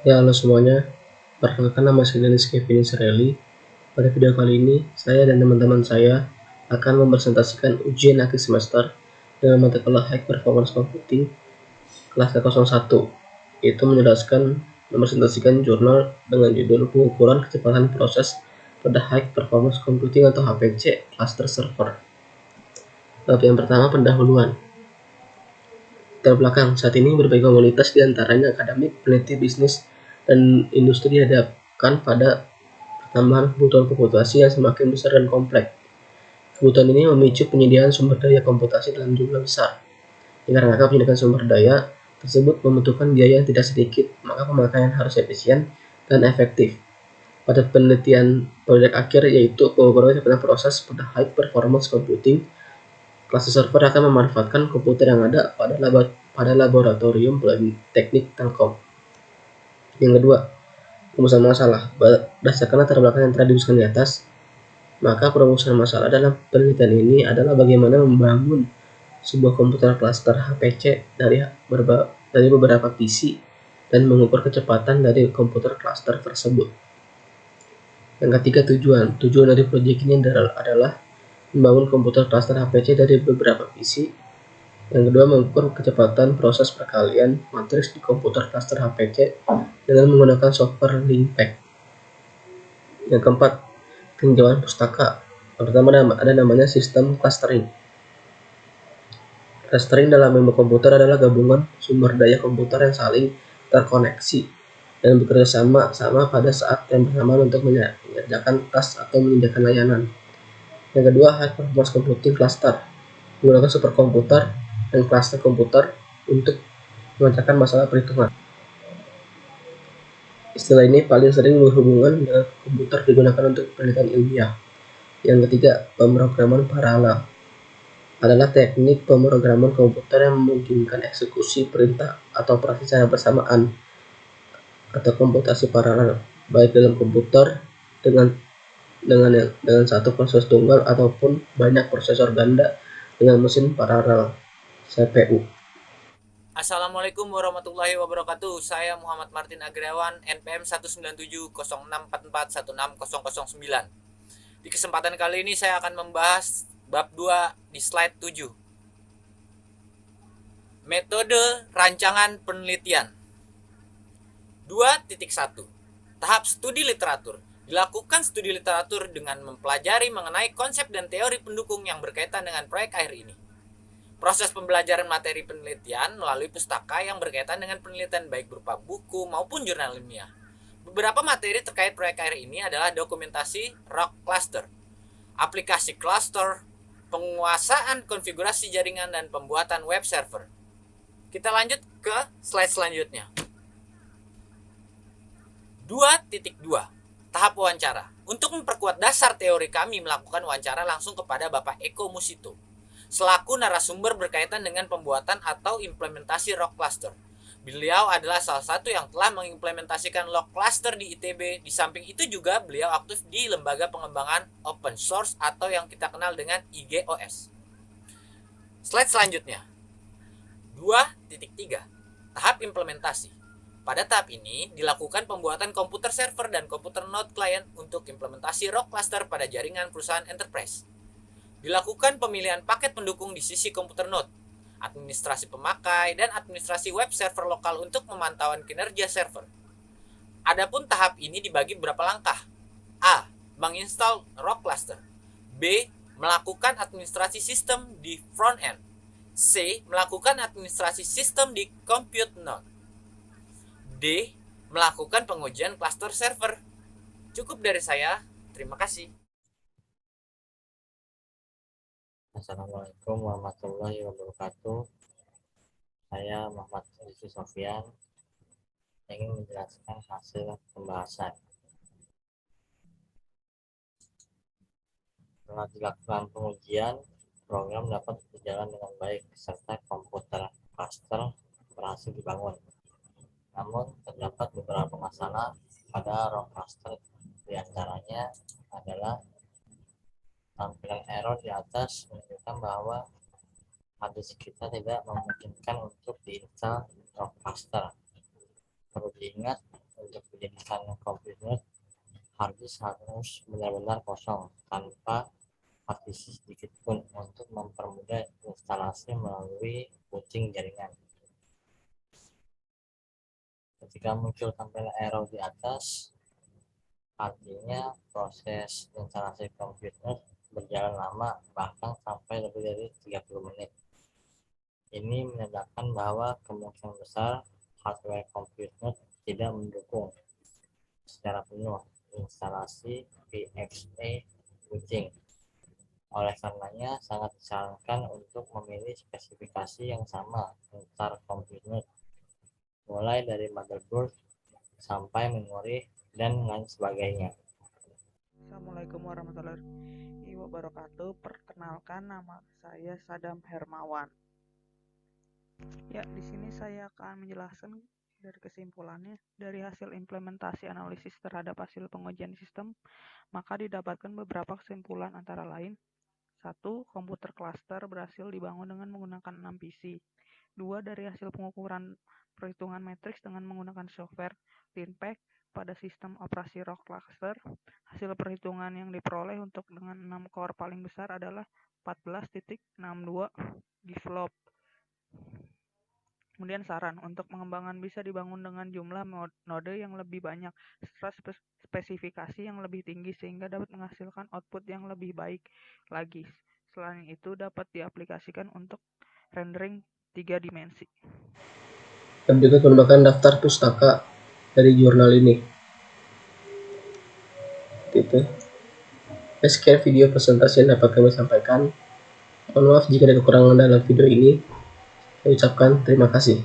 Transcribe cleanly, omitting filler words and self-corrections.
Ya, halo semuanya. Perkenalkan, nama saya Denis Kevin Israeli. Pada video kali ini, saya dan teman-teman saya akan mempresentasikan ujian akhir semester dengan mata kuliah High Performance Computing kelas K01, yaitu mempresentasikan jurnal dengan judul pengukuran kecepatan proses pada High Performance Computing atau HPC Cluster Server. Bab yang pertama, pendahuluan. Terbelakang, saat ini berbagai komunitas diantaranya akademik, peneliti, bisnis, dan industri dihadapkan pada pertambahan kebutuhan komputasi yang semakin besar dan kompleks. Kebutuhan ini memicu penyediaan sumber daya komputasi dalam jumlah besar. Dikarenakan penyediaan sumber daya tersebut membutuhkan biaya yang tidak sedikit, maka pemakaian harus efisien dan efektif. Pada penelitian proyek akhir, yaitu pengukuran kecepatan proses pada High Performance Computing, kelas server akan memanfaatkan komputer yang ada pada laboratorium teknik Telkom. Yang kedua, rumusan masalah. Berdasarkan latar belakang yang telah disebutkan di atas, maka perumusan masalah dalam penelitian ini adalah bagaimana membangun sebuah komputer cluster HPC dari beberapa PC dan mengukur kecepatan dari komputer cluster tersebut. Yang ketiga, tujuan. Tujuan dari proyek ini adalah membangun komputer cluster HPC dari beberapa PC. Yang kedua, mengukur kecepatan proses perkalian matriks di komputer cluster HPC dengan menggunakan software LINPACK. Yang keempat, tinjauan pustaka. Yang pertama ada namanya sistem clustering. Clustering dalam ilmu komputer adalah gabungan sumber daya komputer yang saling terkoneksi dan bekerja sama pada saat yang bersamaan untuk mengerjakan task atau menyediakan layanan. Yang kedua, high performance computing cluster, menggunakan superkomputer dan cluster komputer untuk mengerjakan masalah perhitungan. Istilah ini paling sering berhubungan dengan komputer digunakan untuk penelitian ilmiah. Yang ketiga, pemrograman paralel adalah teknik pemrograman komputer yang memungkinkan eksekusi perintah atau operasi secara bersamaan atau komputasi paralel, baik dalam komputer dengan satu proses tunggal ataupun banyak prosesor ganda dengan mesin paralel CPU. Assalamualaikum warahmatullahi wabarakatuh. Saya Muhammad Martin Agriawan, NPM 19706441609. Di kesempatan kali ini saya akan membahas bab 2 di slide 7. Metode rancangan penelitian. 2.1. Tahap studi literatur. Dilakukan studi literatur dengan mempelajari mengenai konsep dan teori pendukung yang berkaitan dengan proyek akhir ini. Proses pembelajaran materi penelitian melalui pustaka yang berkaitan dengan penelitian baik berupa buku maupun jurnal ilmiah. Beberapa materi terkait proyek akhir ini adalah dokumentasi ROC cluster, aplikasi cluster, penguasaan konfigurasi jaringan, dan pembuatan web server. Kita lanjut ke slide selanjutnya. 2.2. Tahap wawancara. Untuk memperkuat dasar teori, kami melakukan wawancara langsung kepada Bapak Eko Musito selaku narasumber berkaitan dengan pembuatan atau implementasi ROC cluster. Beliau adalah salah satu yang telah mengimplementasikan ROC cluster di ITB. Di samping itu juga beliau aktif di lembaga pengembangan open source atau yang kita kenal dengan IGOS. Slide selanjutnya. 2.3. Tahap implementasi. Pada tahap ini dilakukan pembuatan komputer server dan komputer node client untuk implementasi ROC cluster pada jaringan perusahaan enterprise. Dilakukan pemilihan paket pendukung di sisi komputer node, administrasi pemakai, dan administrasi web server lokal untuk pemantauan kinerja server. Adapun tahap ini dibagi beberapa langkah. A. Menginstal ROC cluster. B. Melakukan administrasi sistem di front end. C. Melakukan administrasi sistem di compute node. D. Melakukan pengujian cluster server. Cukup dari saya. Terima kasih. Assalamualaikum warahmatullahi wabarakatuh. Saya Muhammad Rizky Sofyan ingin menjelaskan hasil pembahasan. Setelah dilakukan pengujian, program dapat berjalan dengan baik serta komputer cluster berhasil dibangun. Namun terdapat beberapa masalah pada ROC cluster, diantaranya adalah tampilan error di atas menunjukkan bahwa harddisk kita tidak memungkinkan untuk diinstal ROC cluster. Perlu diingat untuk dijadikan komputer, harddisk harus benar-benar kosong tanpa partisi sedikit pun untuk mempermudah instalasi melalui routing jaringan. Ketika muncul tampilan error di atas, artinya proses instalasi komputer berjalan lama, bahkan sampai lebih dari 30 menit. Ini menandakan bahwa kemungkinan besar hardware komputer tidak mendukung secara penuh instalasi PXE routing. Oleh karenanya, sangat disarankan untuk memilih spesifikasi yang sama antar komputer, mulai dari motherboard sampai memori dan lain sebagainya. Assalamualaikum warahmatullahi wabarakatuh. Perkenalkan, nama saya Sadam Hermawan. Ya, di sini saya akan menjelaskan dari kesimpulannya. Dari hasil implementasi analisis terhadap hasil pengujian sistem, maka didapatkan beberapa kesimpulan antara lain. 1. Komputer cluster berhasil dibangun dengan menggunakan 6 PC. 2. Dari hasil pengukuran perhitungan matriks dengan menggunakan software Linpack pada sistem operasi ROC cluster, hasil perhitungan yang diperoleh untuk dengan 6 core paling besar adalah 14.62 GFLOP. Kemudian saran untuk mengembangkan bisa dibangun dengan jumlah node yang lebih banyak serta spesifikasi yang lebih tinggi sehingga dapat menghasilkan output yang lebih baik lagi. Selain itu dapat diaplikasikan untuk rendering 3 dimensi. Dan juga menambahkan daftar pustaka dari jurnal ini. Gitu. Sekian video presentasi yang dapat kami sampaikan. Mohon maaf jika ada kekurangan dalam video ini. Saya ucapkan terima kasih.